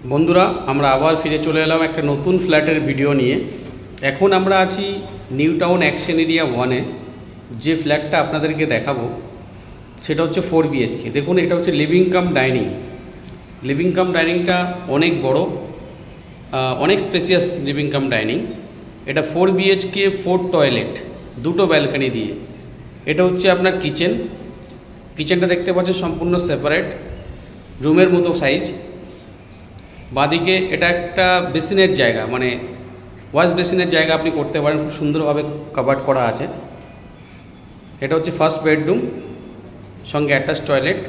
বন্ধুরা আমরা আবার ফিরে চলে এলাম একটা নতুন ফ্ল্যাটের ভিডিও নিয়ে। এখন আমরা আছি নিউ টাউন অ্যাকশন এরিয়া 1-এ। যে ফ্ল্যাটটা আপনাদেরকে দেখাবো সেটা হচ্ছে 4 BHK। দেখুন, এটা হচ্ছে living cum dining. Living cum ডাইনিংটা অনেক বড়, অনেক স্পেসিয়াস লিভিং কাম ডাইনিং। এটা 4 BHK, 4 টয়লেট, দুটো ব্যালকনি দিয়ে। এটা হচ্ছে আপনার কিচেনটা দেখতে পাচ্ছেন সম্পূর্ণ সেপারেট, রুমের মতো সাইজ। বাঁদিকে এটা একটা বেসিনের জায়গা, মানে ওয়াশ বেসিনের জায়গা আপনি করতে পারেন, খুব সুন্দরভাবে কাভার্ড করা আছে। এটা হচ্ছে ফার্স্ট বেডরুম, সঙ্গে অ্যাটাচ টয়লেট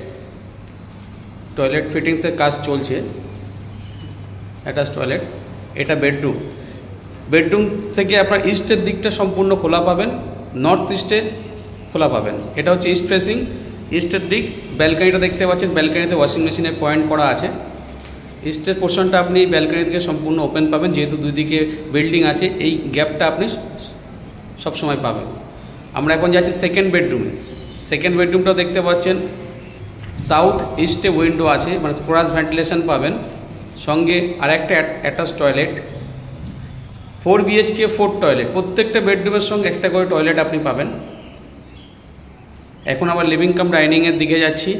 ফিটিংসের কাজ চলছে। Attach toilet. এটা বেডরুম থেকে আপনার ইস্টের দিকটা সম্পূর্ণ খোলা পাবেন, নর্থ ইস্টে খোলা পাবেন। এটা হচ্ছে ইস্ট ফেসিং, ইস্টের দিক। ব্যালকনিটা দেখতে পাচ্ছেন, ব্যালকনিতে ওয়াশিং মেশিনের পয়েন্ট করা আছে। ইস্টের পোর্শনটা আপনি ব্যালকনি থেকে সম্পূর্ণ ওপেন পাবেন, যেহেতু দুই দিকে বিল্ডিং আছে, এই গ্যাপটা আপনি সবসময় পাবেন। আমরা এখন যাচ্ছি সেকেন্ড বেডরুমটাও দেখতে পাচ্ছেন সাউথ ইস্টে উইন্ডো আছে, মানে ক্রস ভেন্টিলেশন পাবেন, সঙ্গে আরেকটা অ্যাটাচ টয়লেট। 4 BHK 4 টয়লেট, প্রত্যেকটা বেডরুমের সঙ্গে একটা করে টয়লেট আপনি পাবেন। এখন আবার লিভিং কাম ডাইনিংয়ের দিকে যাচ্ছি।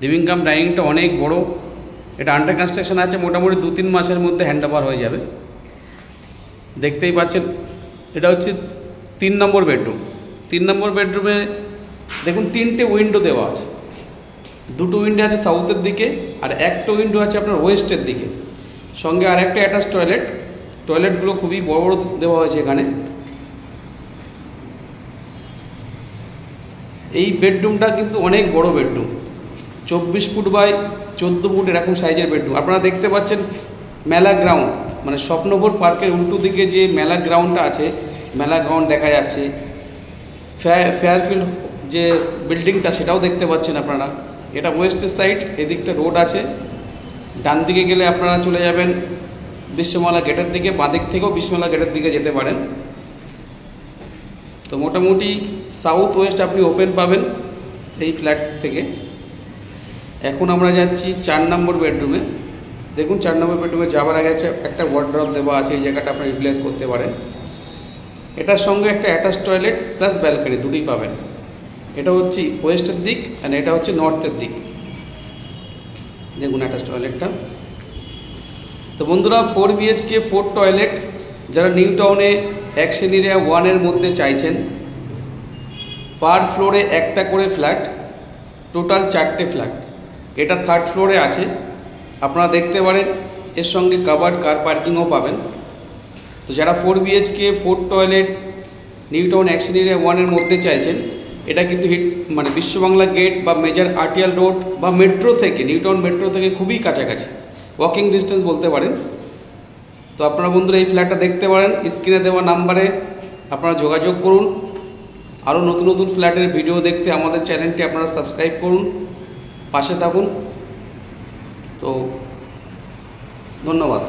লিভিং কাম ডাইনিংটা অনেক বড়। এটা আন্ডার কনস্ট্রাকশন আছে, মোটামুটি 2-3 মাসের মধ্যে হ্যান্ড ওভার হয়ে যাবে। দেখতেই পাচ্ছেন, এটা হচ্ছে 3 নম্বর বেডরুম। 3 নম্বর বেডরুমে দেখুন 3টে উইন্ডো দেওয়া আছে। 2টো উইন্ডো আছে সাউথের দিকে, আর একটা উইন্ডো আছে আপনার ওয়েস্টের দিকে, সঙ্গে আর একটা অ্যাটাচ টয়লেটগুলো খুবই বড় বড় দেওয়া হয়েছে এখানে। এই বেডরুমটা কিন্তু অনেক বড় বেডরুম, 24 ফুট বাই 14 ফুট এরকম সাইজের বেডরুম। আপনারা দেখতে পাচ্ছেন মেলা গ্রাউন্ড, মানে স্বপ্নপুর পার্কের উল্টো দিকে যে মেলা গ্রাউন্ডটা আছে, মেলা গ্রাউন্ড দেখা যাচ্ছে। ফেয়ারফিল্ড যে বিল্ডিংটা সেটাও দেখতে পাচ্ছেন আপনারা। এটা ওয়েস্টের সাইড, এদিকটা রোড আছে। ডান দিকে গেলে আপনারা চলে যাবেন বিশ্বমালা গেটের দিকে, বাঁদিক থেকেও বিশ্বমালা গেটের দিকে যেতে পারেন। তো মোটামুটি সাউথ ওয়েস্ট আপনি ওপেন পাবেন এই ফ্ল্যাট থেকে। এখন আমরা যাচ্ছি 4 নম্বর বেডরুমে। দেখুন 4 নম্বর বেডরুমে যাওয়ার আগে একটা ওয়ার্ড্রপ দেওয়া আছে, এই জায়গাটা আপনি রিপ্লেস করতে পারেন। এটার সঙ্গে একটা অ্যাটাচ টয়লেট প্লাস ব্যালকনি দুটোই পাবেন। এটা হচ্ছে ওয়েস্টের দিক, আর এটা হচ্ছে নর্থের দিক। দেখুন অ্যাটাচ টয়লেটটা। তো বন্ধুরা, 4 BHK 4 টয়লেট যারা নিউ টাউনে অ্যাকশন এরিয়া 1-এর মধ্যে চাইছেন, পার ফ্লোরে একটা করে ফ্ল্যাট, টোটাল 4টে ফ্ল্যাট। এটা 3rd ফ্লোরে আছে, আপনারা দেখতে পারেন। এর সঙ্গে কাভার্ড কার পার্কিংও পাবেন। তো যারা 4 BHK 4 toilet new town action area 1-এর মধ্যে চাইছেন, এটা কিন্তু মানে বিশ্ববাংলা গেট বা মেজর আরটিআর রোড বা মেট্রো থেকে, নিউ টাউন মেট্রো থেকে খুবই কাছাকাছি, ওয়াকিং ডিস্টেন্স বলতে পারেন। তো আপনারা বন্ধুরা এই ফ্ল্যাটটা দেখতে পারেন। স্ক্রিনে দেওয়া নাম্বারে আপনারা যোগাযোগ করুন। আরও নতুন নতুন ফ্ল্যাটের ভিডিও দেখতে আমাদের চ্যানেলটি আপনারা সাবস্ক্রাইব করুন, পাশে থাকুন। তো ধন্যবাদ।